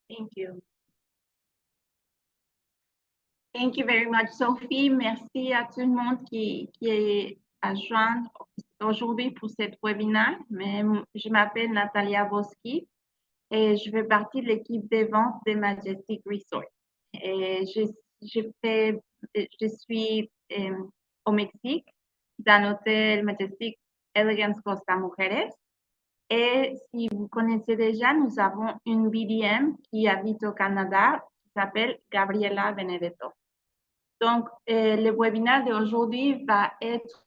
Thank you. Thank you very much, Sophie. Merci à tout le monde qui est à joindre aujourd'hui pour cette webinaire. Je m'appelle Natalia Boski et je fais partie de l'équipe des ventes des Majestic Resort. Et je suis au Mexique, dans l'hôtel Majestic Elegance Costa Mujeres. Et si vous connaissez déjà, nous avons une BDM qui habite au Canada, qui s'appelle Gabriela Benedetto. Donc, le webinaire d'aujourd'hui va être,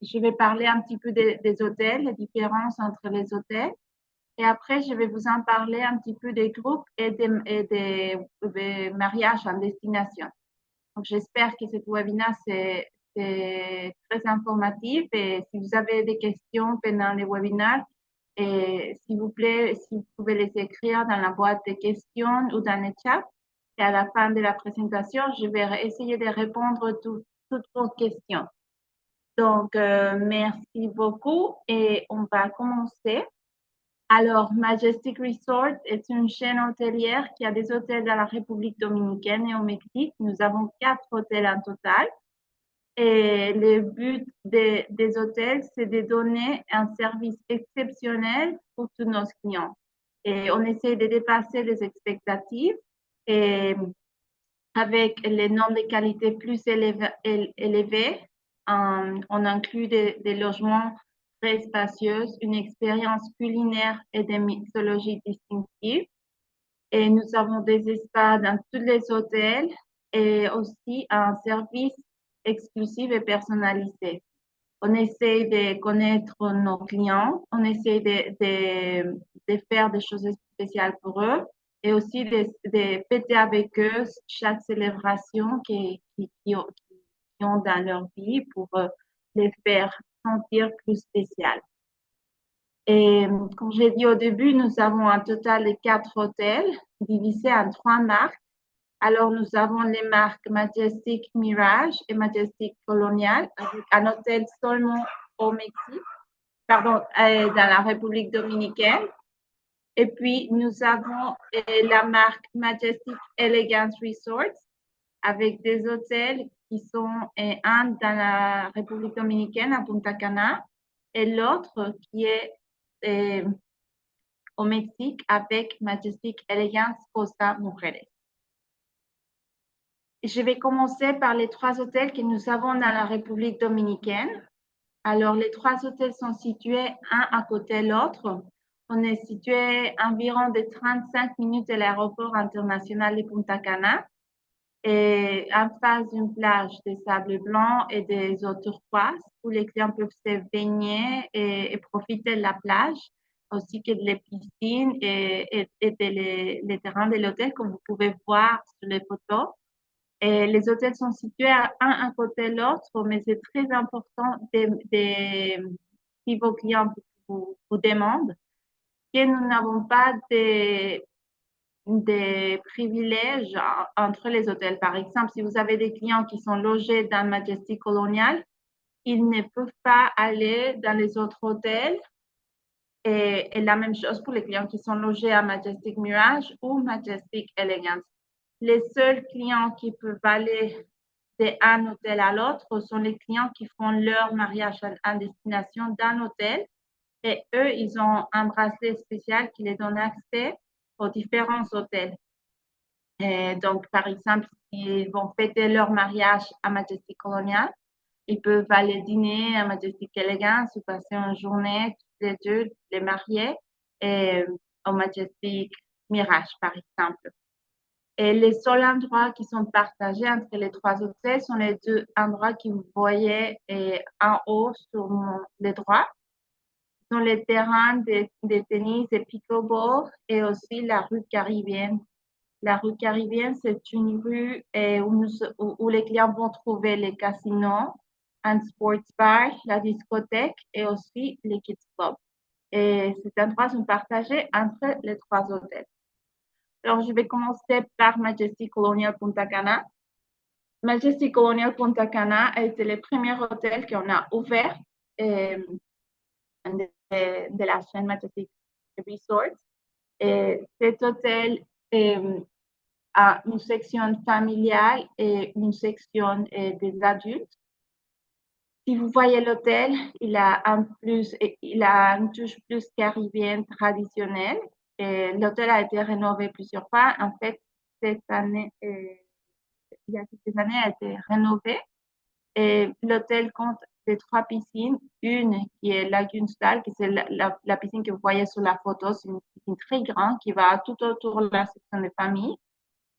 je vais parler un petit peu des hôtels, les différences entre les hôtels. Et après, je vais vous en parler un petit peu des groupes et des mariages en destination. Donc, j'espère que ce webinaire, c'est très informatif. Et si vous avez des questions pendant le webinaire, s'il vous plaît, si vous pouvez les écrire dans la boîte de questions ou dans le chat. Et à la fin de la présentation, je vais essayer de répondre à toutes vos questions. Donc, merci beaucoup et on va commencer. Alors, Majestic Resort est une chaîne hôtelière qui a des hôtels dans la République dominicaine et au Mexique. Nous avons 4 hôtels en total. Et le but des hôtels, c'est de donner un service exceptionnel pour tous nos clients. Et on essaie de dépasser les expectatives et avec les normes de qualité plus élevées, on inclut des logements très spacieux, une expérience culinaire et de mixologie distinctive. Et nous avons des espaces dans tous les hôtels et aussi un service exclusif et personnalisé. On essaie de connaître nos clients, on essaie de faire des choses spéciales pour eux et aussi de fêter avec eux chaque célébration qu'ils ont dans leur vie pour les faire sentir plus spéciales. Et comme j'ai dit au début, nous avons un total de 4 hôtels divisés en 3 marques. Alors, nous avons les marques Majestic Mirage et Majestic Colonial, avec un hôtel seulement au Mexique, dans la République dominicaine. Et puis, nous avons la marque Majestic Elegance Resorts, avec des hôtels qui sont un dans la République dominicaine, à Punta Cana, et l'autre qui est au Mexique avec Majestic Elegance Costa Mujeres. Je vais commencer par les 3 hôtels que nous avons dans la République dominicaine. Alors, les 3 hôtels sont situés un à côté de l'autre. On est situé environ de 35 minutes de l'aéroport international de Punta Cana et en face d'une plage de sable blanc et des eaux turquoises où les clients peuvent se baigner et profiter de la plage, aussi que de la piscine et les terrains de l'hôtel, comme vous pouvez voir sur les photos. Et les hôtels sont situés un à côté de l'autre, mais c'est très important si vos clients vous demandent que nous n'avons pas des privilèges entre les hôtels. Par exemple, si vous avez des clients qui sont logés dans Majestic Colonial, ils ne peuvent pas aller dans les autres hôtels. Et la même chose pour les clients qui sont logés à Majestic Mirage ou Majestic Elegance. Les seuls clients qui peuvent aller d'un hôtel à l'autre sont les clients qui font leur mariage en destination d'un hôtel. Et eux, ils ont un bracelet spécial qui les donne accès aux différents hôtels. Et donc, par exemple, s'ils vont fêter leur mariage à Majestic Colonial, ils peuvent aller dîner à Majestic Elegance ou passer une journée tous les deux, les mariés, au Majestic Mirage, par exemple. Et les seuls endroits qui sont partagés entre les 3 hôtels sont les 2 endroits que vous voyez en haut sur les droits. Ce sont les terrains de tennis et pickleball et aussi la rue Caribbean. La rue Caribbean, c'est une rue où les clients vont trouver les casinos, un sports bar, la discothèque et aussi les kids clubs. Et ces endroits sont partagés entre les 3 hôtels. Alors, je vais commencer par Majestic Colonial Punta Cana. Majestic Colonial Punta Cana a été le premier hôtel qu'on a ouvert de la chaîne Majestic Resorts. Et cet hôtel a une section familiale et une section des adultes. Si vous voyez l'hôtel, il a une touche plus caribéenne traditionnelle. Et l'hôtel a été rénové plusieurs fois. En fait, cette année, il y a quelques années, a été rénové. Et l'hôtel compte des trois piscines. Une qui est Lagune Stal, qui c'est la piscine que vous voyez sur la photo. C'est une piscine très grande qui va tout autour de la section des familles.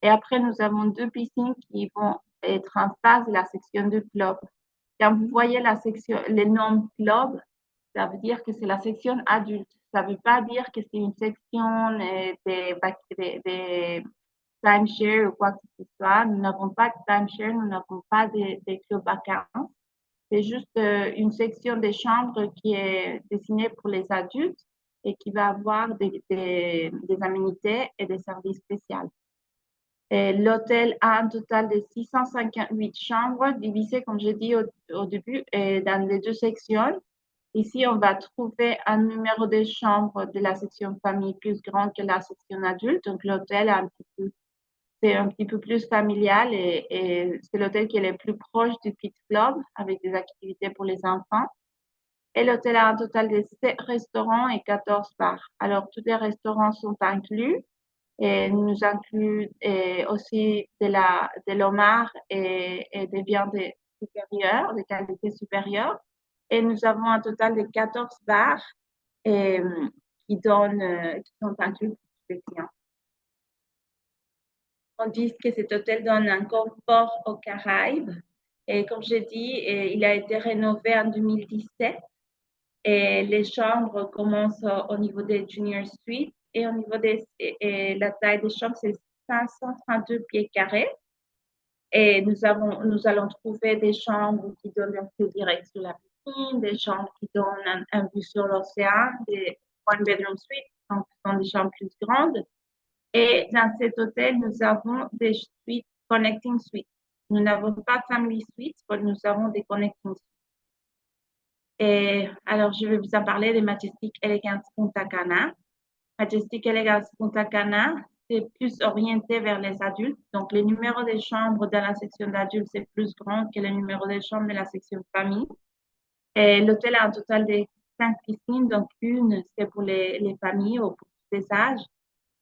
Et après, nous avons deux piscines qui vont être en face de la section du club. Quand vous voyez la section, le nom club, ça veut dire que c'est la section adulte. Ça ne veut pas dire que c'est une section des timeshare ou quoi que ce soit. Nous n'avons pas de timeshare, nous n'avons pas de club vacances. C'est juste une section des chambres qui est destinée pour les adultes et qui va avoir des aménités et des services spéciaux. L'hôtel a un total de 658 chambres divisées, comme j'ai dit au début, dans les deux sections. Ici, on va trouver un numéro de chambre de la section famille plus grande que la section adulte. Donc, l'hôtel c'est un petit peu plus familial et c'est l'hôtel qui est le plus proche du Kids Club avec des activités pour les enfants. Et l'hôtel a un total de 7 restaurants et 14 bars. Alors, tous les restaurants sont inclus et nous inclut aussi de l'homard et des viandes supérieures, de qualité supérieure. Et nous avons un total de 14 bars qui sont inclus pour les clients. On dit que cet hôtel donne un confort aux Caraïbes. Et comme j'ai dit, il a été rénové en 2017. Et les chambres commencent au niveau des junior suites et au niveau la taille des chambres, c'est 532 pieds carrés. Et nous allons trouver des chambres qui donnent un vue direct sur la piscine, des chambres qui donnent un vue sur l'océan, des one bedroom suites, donc ce sont des chambres plus grandes. Et dans cet hôtel, nous avons des suites, connecting suites. Nous n'avons pas family suites, mais nous avons des connecting suites. Et alors, je vais vous en parler de Majestic Elegance Punta Cana. Majestic Elegance Punta Cana, c'est plus orienté vers les adultes. Donc, le numéro de chambres dans la section d'adultes, c'est plus grand que le numéro de chambres de la section famille. Et l'hôtel a un total de 5 piscines. Donc, une, c'est pour les familles ou pour tous les âges.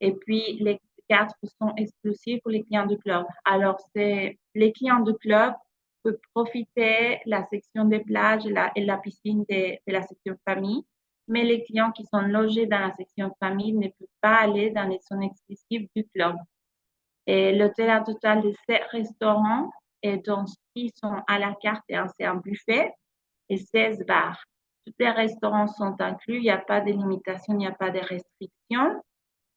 Et puis, les 4 sont exclusifs pour les clients du club. Alors, c'est les clients du club peuvent profiter de la section des plages et la piscine de la section famille, mais les clients qui sont logés dans la section famille ne peuvent pas aller dans les zones exclusives du club. Et l'hôtel a un total de 7 restaurants, et dont 6 sont à la carte et c'est un buffet, et 16 bars. Tous les restaurants sont inclus, il n'y a pas de limitation, il n'y a pas de restrictions.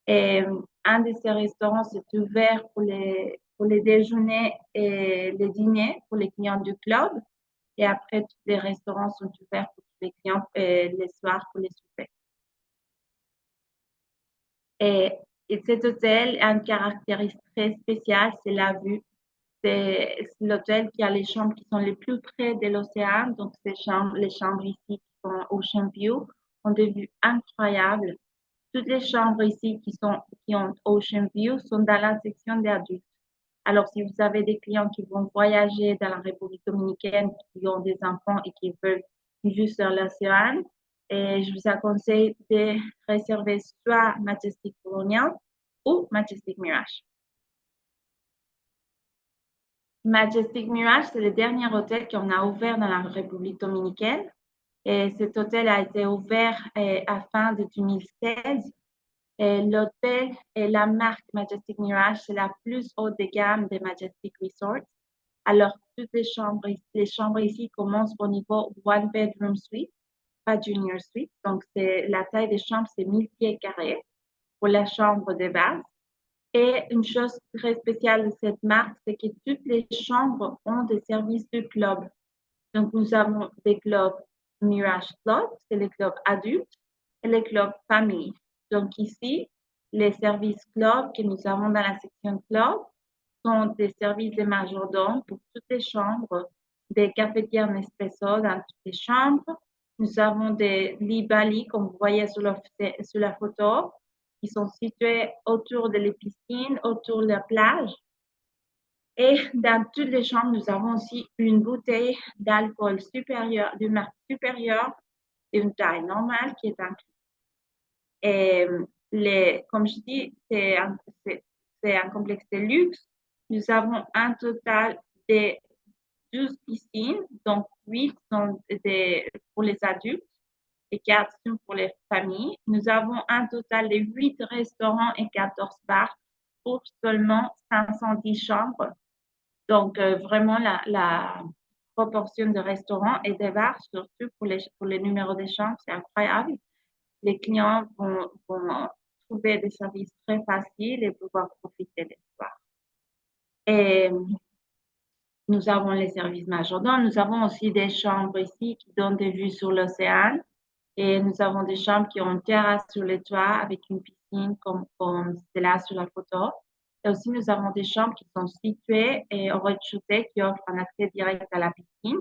Et un de ces restaurants, c'est ouvert pour les déjeuners et les dîners pour les clients du club. Et après, tous les restaurants sont ouverts pour tous les clients les soirs pour les soupers. Et, cet hôtel a une caractéristique très spéciale, c'est la vue. C'est l'hôtel qui a les chambres qui sont les plus près de l'océan. Donc, les chambres ici qui sont Ocean View ont des vues incroyables. Toutes les chambres ici qui ont Ocean View sont dans la section des adultes. Alors, si vous avez des clients qui vont voyager dans la République dominicaine, qui ont des enfants et qui veulent vivre sur l'océan, et je vous conseille de réserver soit Majestic Colonial ou Majestic Mirage. Majestic Mirage, c'est le dernier hôtel qu'on a ouvert dans la République dominicaine. Et cet hôtel a été ouvert à fin de 2016. L'hôtel et la marque Majestic Mirage, c'est la plus haute de gamme des Majestic Resorts. Alors, toutes les chambres ici commencent au niveau one bedroom suite, pas junior suite. Donc, la taille des chambres, c'est 1000 pieds carrés pour la chambre de base. Et une chose très spéciale de cette marque, c'est que toutes les chambres ont des services de club. Donc, nous avons des clubs Mirage Club, c'est les clubs adultes, et les clubs famille. Donc, ici, les services club que nous avons dans la section club sont des services de majordome pour toutes les chambres, des cafetières Nespresso dans toutes les chambres. Nous avons des lits Bali, comme vous voyez sur la photo, qui sont situés autour de les piscines, autour de la plage. Et dans toutes les chambres, nous avons aussi une bouteille d'alcool supérieure, d'une marque supérieure, d'une taille normale qui est incluse. Et comme je dis, c'est un complexe de luxe. Nous avons un total de 12 piscines, donc 8 sont pour les adultes et 4 sont pour les familles. Nous avons un total de 8 restaurants et 14 bars pour seulement 510 chambres. Donc, vraiment, la proportion de restaurants et de bars, surtout pour les numéros de chambres, c'est incroyable. Les clients vont trouver des services très faciles et pouvoir profiter des soirs. Et nous avons les services majordome. Nous avons aussi des chambres ici qui donnent des vues sur l'océan. Et nous avons des chambres qui ont une terrasse sur le toit avec une piscine comme c'est là sur la photo. Et aussi, nous avons des chambres qui sont situées et au rez-de-chaussée qui offrent un accès direct à la piscine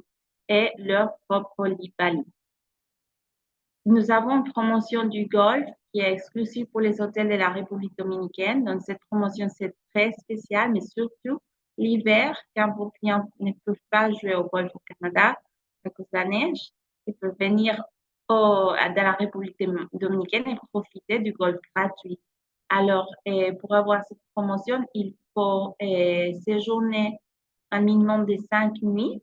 et leur propre lit Bali. Nous avons une promotion du golf qui est exclusive pour les hôtels de la République dominicaine. Donc, cette promotion, c'est très spécial, mais surtout l'hiver, quand vos clients ne peuvent pas jouer au golf au Canada à cause de la neige, ils peuvent venir dans la République dominicaine et profiter du golf gratuit. Alors, pour avoir cette promotion, il faut séjourner un minimum de 5 nuits.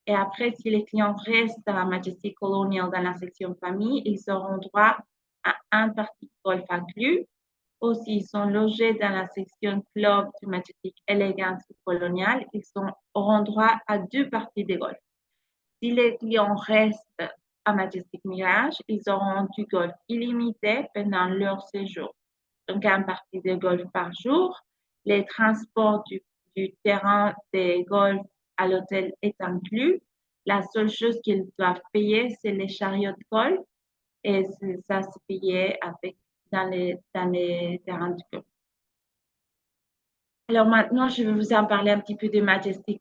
Et après, si les clients restent à Majestic Colonial dans la section famille, ils auront droit à un parti golf inclus. Ou s'ils sont logés dans la section club du Majestic Elegance Colonial, ils auront droit à 2 parties de golf. Si les clients restent à Majestic Mirage, ils auront du golf illimité pendant leur séjour. Donc, un parti de golf par jour. Les transports du terrain de golf à l'hôtel est inclus. La seule chose qu'ils doivent payer, c'est les chariots de golf. Et ça, c'est payé dans les terrains de golf. Alors maintenant, je vais vous en parler un petit peu de Majestic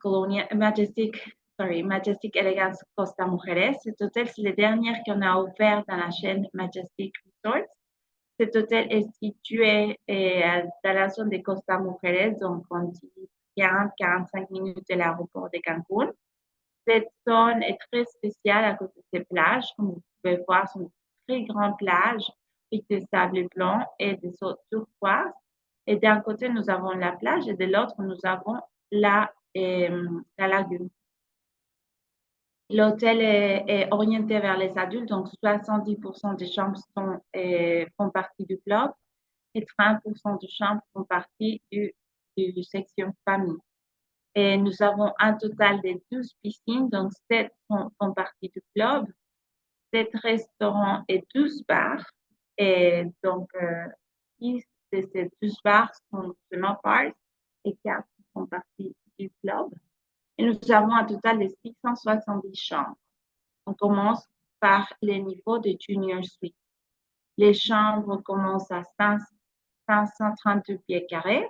Elegance Costa Mujeres. Cet hôtel, c'est le dernier qu'on a ouvert dans la chaîne Majestic Resorts. Cet hôtel est situé dans la zone de Costa Mujeres, donc on dit 40-45 minutes de l'aéroport de Cancun. Cette zone est très spéciale à cause de ses plages. Comme vous pouvez voir, ce sont de très grandes plages avec des sables blancs et des eaux turquoises. Et d'un côté, nous avons la plage et de l'autre, nous avons la lagune. L'hôtel est orienté vers les adultes, donc 70% des chambres font partie du club et 30% des chambres font partie du section famille. Et nous avons un total de 12 piscines, donc 7 font partie du club, 7 restaurants et 12 bars. Et donc, 6 de ces 12 bars sont seulement bars et 4 font partie du club. Et nous avons un total de 670 chambres. On commence par les niveaux de Junior Suite. Les chambres commencent à 532 pieds carrés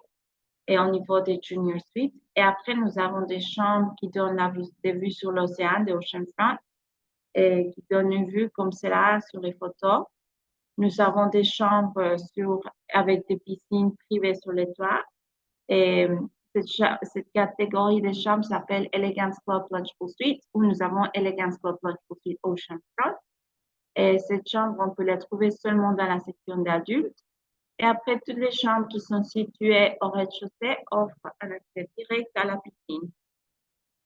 et au niveau des Junior Suite. Et après, nous avons des chambres qui donnent des vues sur l'océan, des oceanfront, et qui donnent une vue comme cela sur les photos. Nous avons des chambres avec des piscines privées sur les toits. Et cette catégorie de chambres s'appelle Elegance Club Plunge Pool Suite, où nous avons Elegance Club Plunge Pool Suite Oceanfront. Et cette chambre, on peut la trouver seulement dans la section d'adultes. Et après, toutes les chambres qui sont situées au rez-de-chaussée offrent un accès direct à la piscine.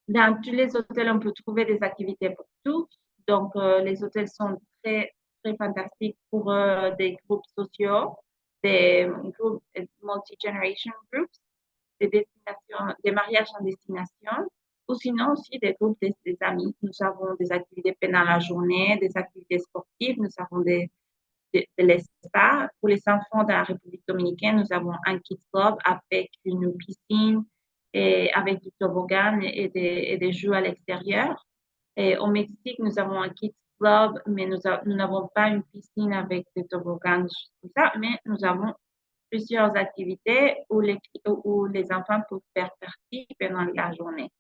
Dans tous les hôtels, on peut trouver des activités pour tous. Donc, les hôtels sont très, très fantastiques pour des groupes sociaux, des groupes multi-generation groups, des mariages en destination, ou sinon aussi des groupes des amis. Nous avons des activités pendant la journée, des activités sportives, nous avons de l'espace. Pour les enfants de la République dominicaine, nous avons un kids club avec une piscine et avec du toboggan et des jeux à l'extérieur. Et au Mexique, nous avons un kids club, mais nous n'avons pas une piscine avec des toboggans, comme ça, mais nous avons plusieurs activités où les enfants peuvent faire partie pendant la journée.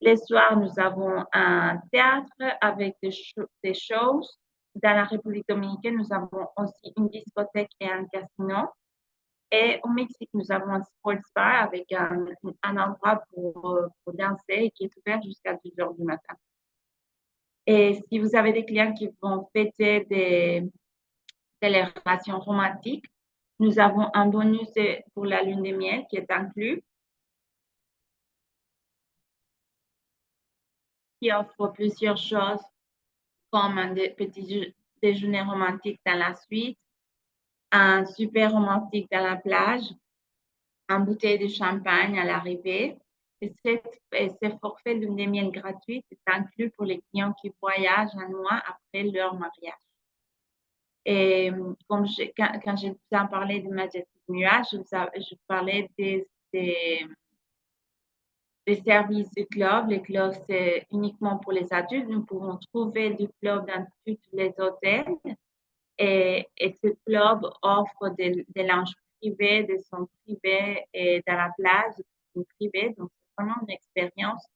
Les soirs, nous avons un théâtre avec des shows dans la République dominicaine, nous avons aussi une discothèque et un casino. Et au Mexique, nous avons un sports bar avec un endroit pour danser qui est ouvert jusqu'à 2 heures du matin. Et si vous avez des clients qui vont fêter des relations romantiques, nous avons un bonus pour la lune de miel qui est inclus, qui offre plusieurs choses comme un petit déjeuner romantique dans la suite, un super romantique dans la plage, une bouteille de champagne à l'arrivée. Ce forfait lune de miel gratuite est inclus pour les clients qui voyagent un mois après leur mariage. Et comme quand je vous en parlais de Majestic Nuage, je parlais des services du club. Les clubs, c'est uniquement pour les adultes. Nous pouvons trouver du club dans tous les hôtels. Et ce club offre des lounges privées, des zones privées et dans la plage, des piscines privées. Donc, c'est vraiment une expérience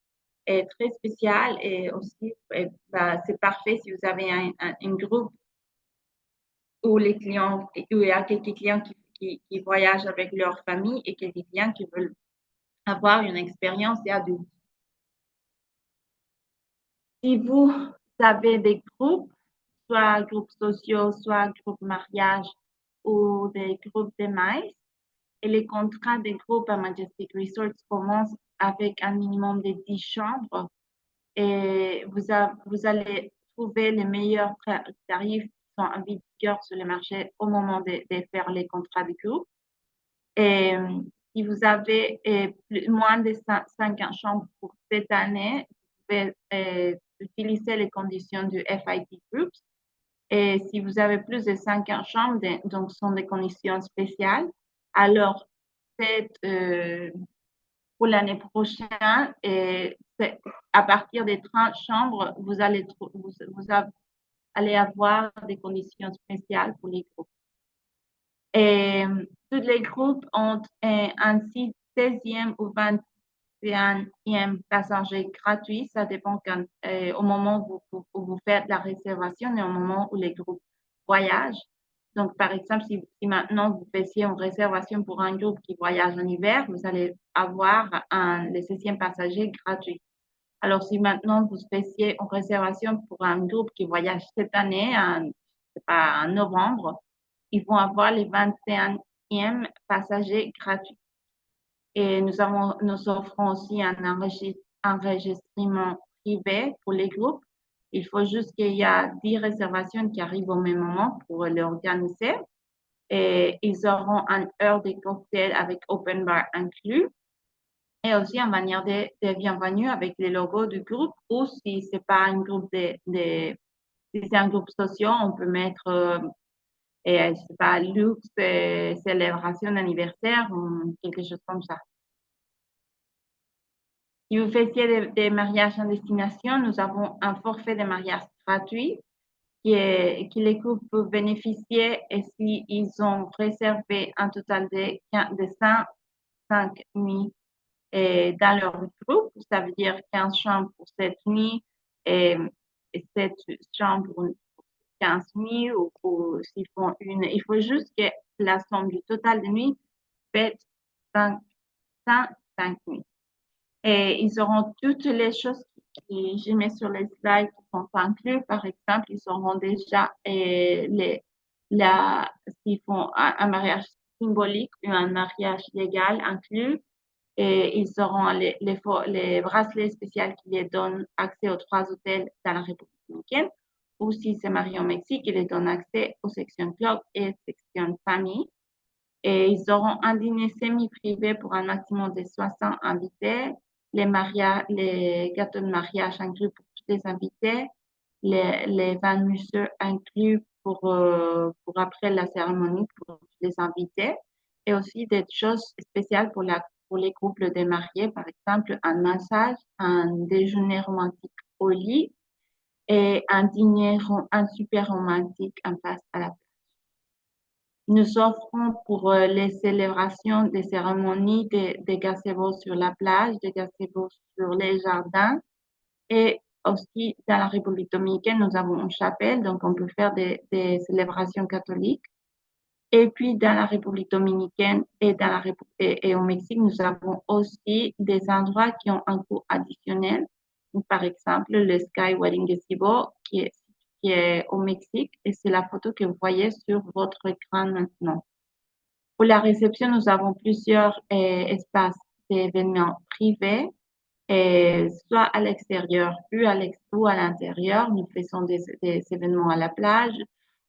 très spéciale et aussi, c'est parfait si vous avez un groupe où les clients, où il y a quelques clients qui voyagent avec leur famille et quelques clients qui veulent avoir une expérience d'adulte. Si vous avez des groupes, soit groupes sociaux, soit groupes mariage ou des groupes de maïs, et les contrats des groupes à Majestic Resorts commencent avec un minimum de 10 chambres et vous allez trouver les meilleurs tarifs qui sont en vigueur sur le marché au moment de faire les contrats de groupe. Et si vous avez moins de 50 chambres pour cette année, vous pouvez utiliser les conditions du FIT Groups. Et si vous avez plus de 50 chambres, donc ce sont des conditions spéciales, alors pour l'année prochaine, à partir des 30 chambres, vous allez avoir des conditions spéciales pour les groupes. Et tous les groupes ont ainsi 16e ou 21e passager gratuit. Ça dépend au moment où vous faites la réservation et au moment où les groupes voyagent. Donc, par exemple, si maintenant vous faisiez une réservation pour un groupe qui voyage en hiver, vous allez avoir le 16e passager gratuit. Alors, si maintenant vous faisiez une réservation pour un groupe qui voyage cette année, en novembre, ils vont avoir les 21e passagers gratuits. Et nous offrons aussi un enregistrement privé pour les groupes. Il faut juste qu'il y ait 10 réservations qui arrivent au même moment pour l'organiser. Et ils auront une heure de cocktail avec open bar inclus. Et aussi une manière de bienvenue avec les logos du groupe. Ou si c'est pas un groupe si c'est un groupe social, on peut mettre je sais pas, luxe, célébration d'anniversaire ou quelque chose comme ça. Si vous faisiez des mariages en destination, nous avons un forfait de mariage gratuit que les couples peuvent bénéficier et s'ils ont réservé un total de 105 nuits dans leur groupe, ça veut dire 15 chambres pour 7 nuits et 7 chambres pour 15 nuits ou s'ils font une. Il faut juste que la somme du total de nuits fait 105 nuits. Et ils auront toutes les choses que je mets sur les slides qui sont inclus. Par exemple, ils auront déjà s'ils font un mariage symbolique ou un mariage légal inclus. Et ils auront les bracelets spéciaux qui les donnent accès aux 3 hôtels dans la République dominicaine. Ou si c'est marié au Mexique, ils les donnent accès aux sections club et sections famille. Et ils auront un dîner semi-privé pour un maximum de 60 invités, les gâteaux de mariage inclus pour tous les invités, les vins mousseux inclus pour après la cérémonie pour tous les invités, et aussi des choses spéciales pour les couples de mariés, par exemple un massage, un déjeuner romantique au lit et un super romantique en face à la. Nous offrons pour les célébrations des cérémonies des gazebos sur la plage, des gazebos sur les jardins et aussi, dans la République dominicaine, nous avons une chapelle, donc on peut faire des célébrations catholiques. Et puis, dans la République dominicaine et au Mexique, nous avons aussi des endroits qui ont un coût additionnel. Par exemple, le Sky Wedding Gazebo qui est au Mexique, et c'est la photo que vous voyez sur votre écran maintenant. Pour la réception, nous avons plusieurs espaces d'événements privés, soit à l'extérieur ou à l'intérieur. Nous faisons des événements à la plage,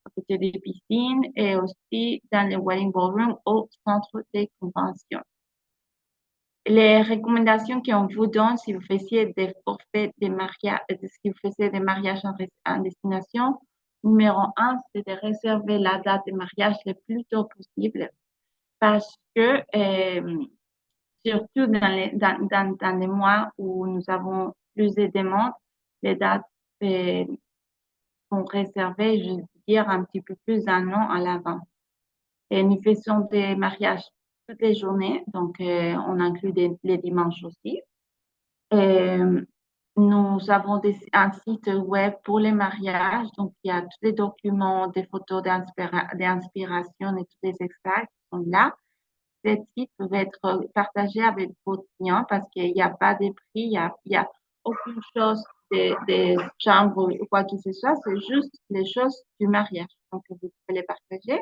à côté des piscines et aussi dans le wedding ballroom au centre des conventions. Les recommandations qu'on vous donne si vous faisiez des forfaits de mariage, si vous faisiez des mariages en destination, numéro un, c'est de réserver la date de mariage le plus tôt possible parce que surtout dans les mois où nous avons plus de demandes, les dates sont réservées, je veux dire, un petit peu plus d'un an à l'avant. Et nous faisons des mariages toutes les journées, donc on inclut les dimanches aussi. Nous avons un site web pour les mariages, donc il y a tous les documents, des photos d'inspiration et tous les extraits qui sont là. Ces sites peuvent être partagés avec vos clients parce qu'il n'y a pas de prix, il y a aucune chose des chambres ou quoi que ce soit, c'est juste les choses du mariage. Donc, vous pouvez les partager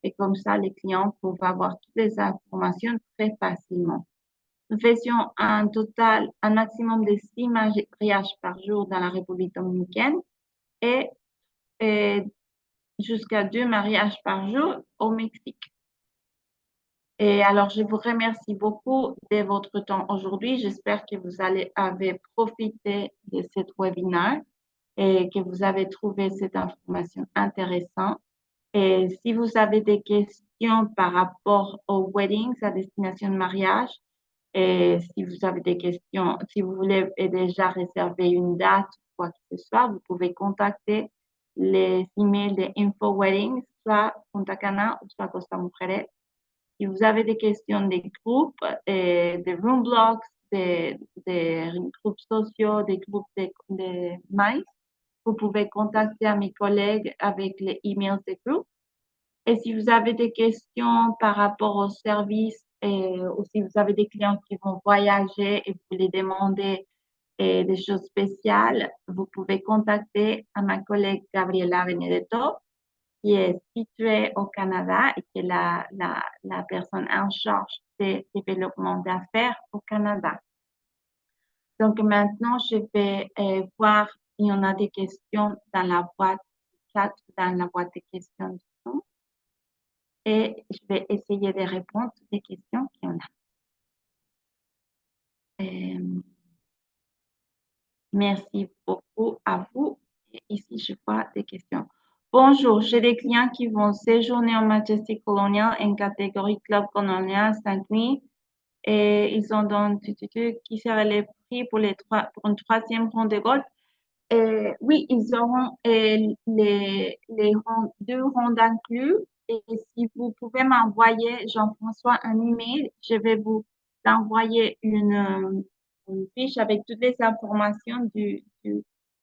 et comme ça, les clients peuvent avoir toutes les informations très facilement. Nous faisions un maximum de 6 mariages par jour dans la République dominicaine et jusqu'à 2 mariages par jour au Mexique. Et alors, je vous remercie beaucoup de votre temps aujourd'hui. J'espère que vous avez profité de cet webinaire et que vous avez trouvé cette information intéressante. Et si vous avez des questions par rapport aux weddings, à destination de mariage, et si vous avez des questions, si vous voulez déjà réserver une date, quoi que ce soit, vous pouvez contacter les emails de Info Weddings, soit Punta Cana ou soit Costa Mujeres. Si vous avez des questions des groupes, des room blocks, des groupes sociaux, des groupes de mails, vous pouvez contacter à mes collègues avec les emails des groupes. Et si vous avez des questions par rapport au service ou si vous avez des clients qui vont voyager et vous voulez demander des choses spéciales, vous pouvez contacter à ma collègue Gabriela Benedetto, qui est située au Canada et qui est la personne en charge des développements d'affaires au Canada. Donc maintenant, je vais voir s'il y en a des questions dans la boîte chat, dans la boîte de questions du Zoom. Et je vais essayer de répondre à toutes les questions qu'il y en a. Merci beaucoup à vous. Et ici, je vois des questions. Bonjour, j'ai des clients qui vont séjourner en Majestic Colonial en catégorie Club Colonial 5 nuits et ils ont donc qui seraient les prix pour une troisième ronde de golf. Oui, ils auront deux rondes inclus. Et si vous pouvez m'envoyer, Jean-François, un email, je vais vous envoyer une fiche avec toutes les informations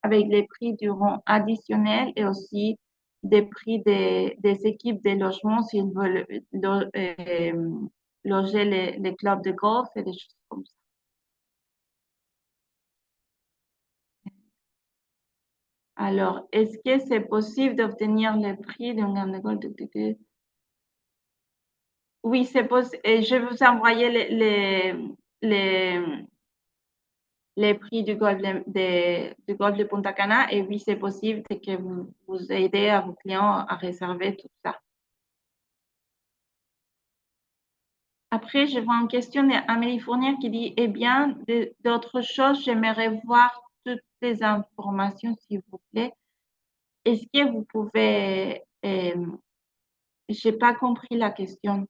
avec les prix du rond additionnel et aussi des prix des équipes de logement s'ils veulent loger les clubs de golf et des choses comme ça. Alors, est-ce que c'est possible d'obtenir le prix d'un gamme de golf? Oui, c'est possible. Et je vais vous envoyer les prix du golf de Punta Cana. Et oui, c'est possible que vous aidez à vos clients à réserver tout ça. Après, je vois une question d'Amélie Fournier qui dit, eh bien, d'autres choses, j'aimerais voir toutes les informations, s'il vous plaît. Est-ce que vous pouvez, j'ai pas compris la question.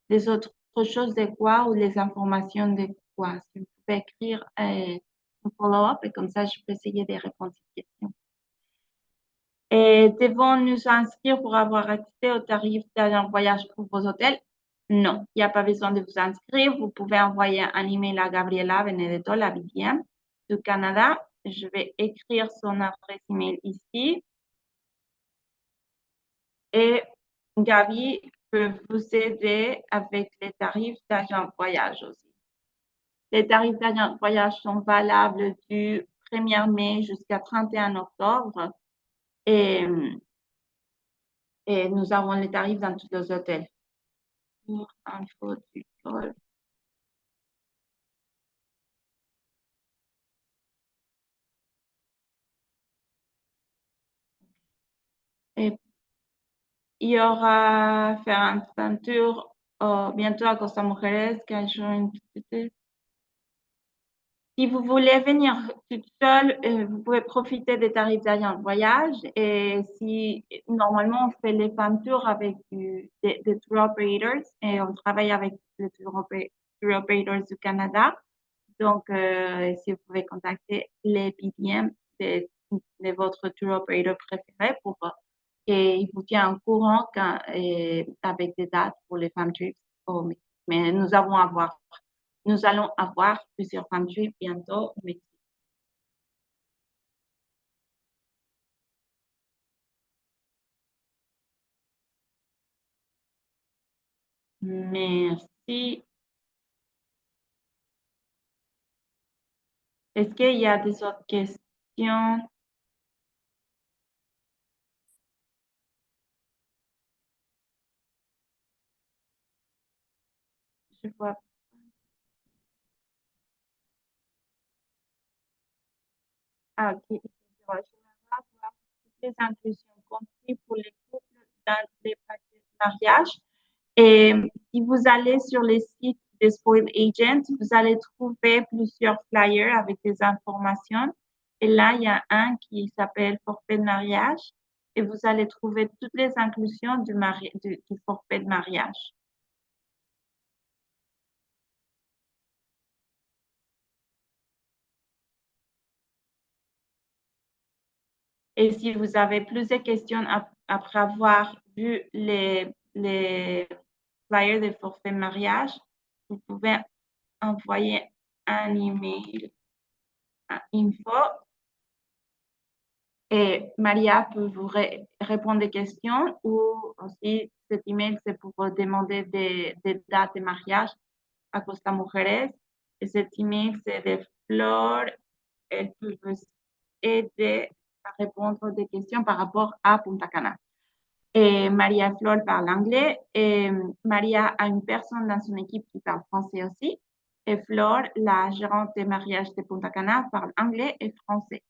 Les autres choses de quoi ou les informations de quoi? Si vous pouvez écrire un follow-up et comme ça, je peux essayer de répondre à cette question. Et devons-nous inscrire pour avoir accès au tarif d'un voyage pour vos hôtels? Non, il n'y a pas besoin de vous inscrire. Vous pouvez envoyer un email à Gabriela Benedetto, la BDM du Canada, je vais écrire son adresse email ici. Et Gabi peut vous aider avec les tarifs d'agent voyage aussi. Les tarifs d'agent voyage sont valables du 1er mai jusqu'à 31 octobre et, et nous avons les tarifs dans tous les hôtels. Pour info du vol. Et il y aura faire un tour bientôt à Costa Mujeres, Si vous voulez venir toute seule, vous pouvez profiter des tarifs d'agent de voyage. Et si normalement on fait les femmes tours avec des tour operators et on travaille avec les tour operators du Canada. Donc, si vous pouvez contacter les BDM de votre tour operator préféré pour qu'il vous tienne au courant avec des dates pour les femmes trips au Mexique. Mais nous allons avoir plusieurs femmes trips bientôt au Mexique. Merci. Est-ce qu'il y a des autres questions? Je vois. Ah, ok. Je vais avoir toutes les inclusions comprises pour les couples dans les paquets de mariage. Et si vous allez sur les sites des Spoil Agents, vous allez trouver plusieurs flyers avec des informations. Et là, il y a un qui s'appelle forfait de mariage. Et vous allez trouver toutes les inclusions du forfait de mariage. Et si vous avez plus de questions après avoir vu les flyers de forfait de mariage, vous pouvez envoyer un email à info. Et Maria peut vous répondre des questions ou aussi cet email, c'est pour vous demander des dates de mariage à Costa Mujeres. Et cet email, c'est de Flore. Elle peut vous aider à répondre des questions par rapport à Punta Cana. Et Maria Flore parle anglais et Maria a une personne dans son équipe qui parle français aussi. Et Flore, la gérante des mariages de Punta Cana, parle anglais et français.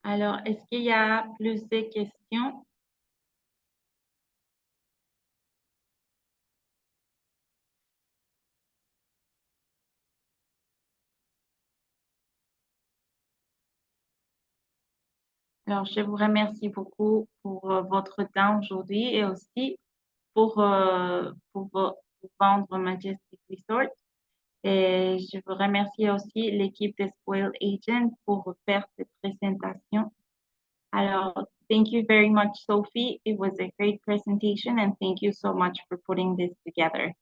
Alors, est-ce qu'il y a plus de questions? Alors, je vous remercie beaucoup pour votre temps aujourd'hui et aussi pour vendre Majestic Resort. Et je vous remercie aussi l'équipe de Spoil Agent pour faire cette présentation. Alors, thank you very much, Sophie. It was a great presentation and thank you so much for putting this together.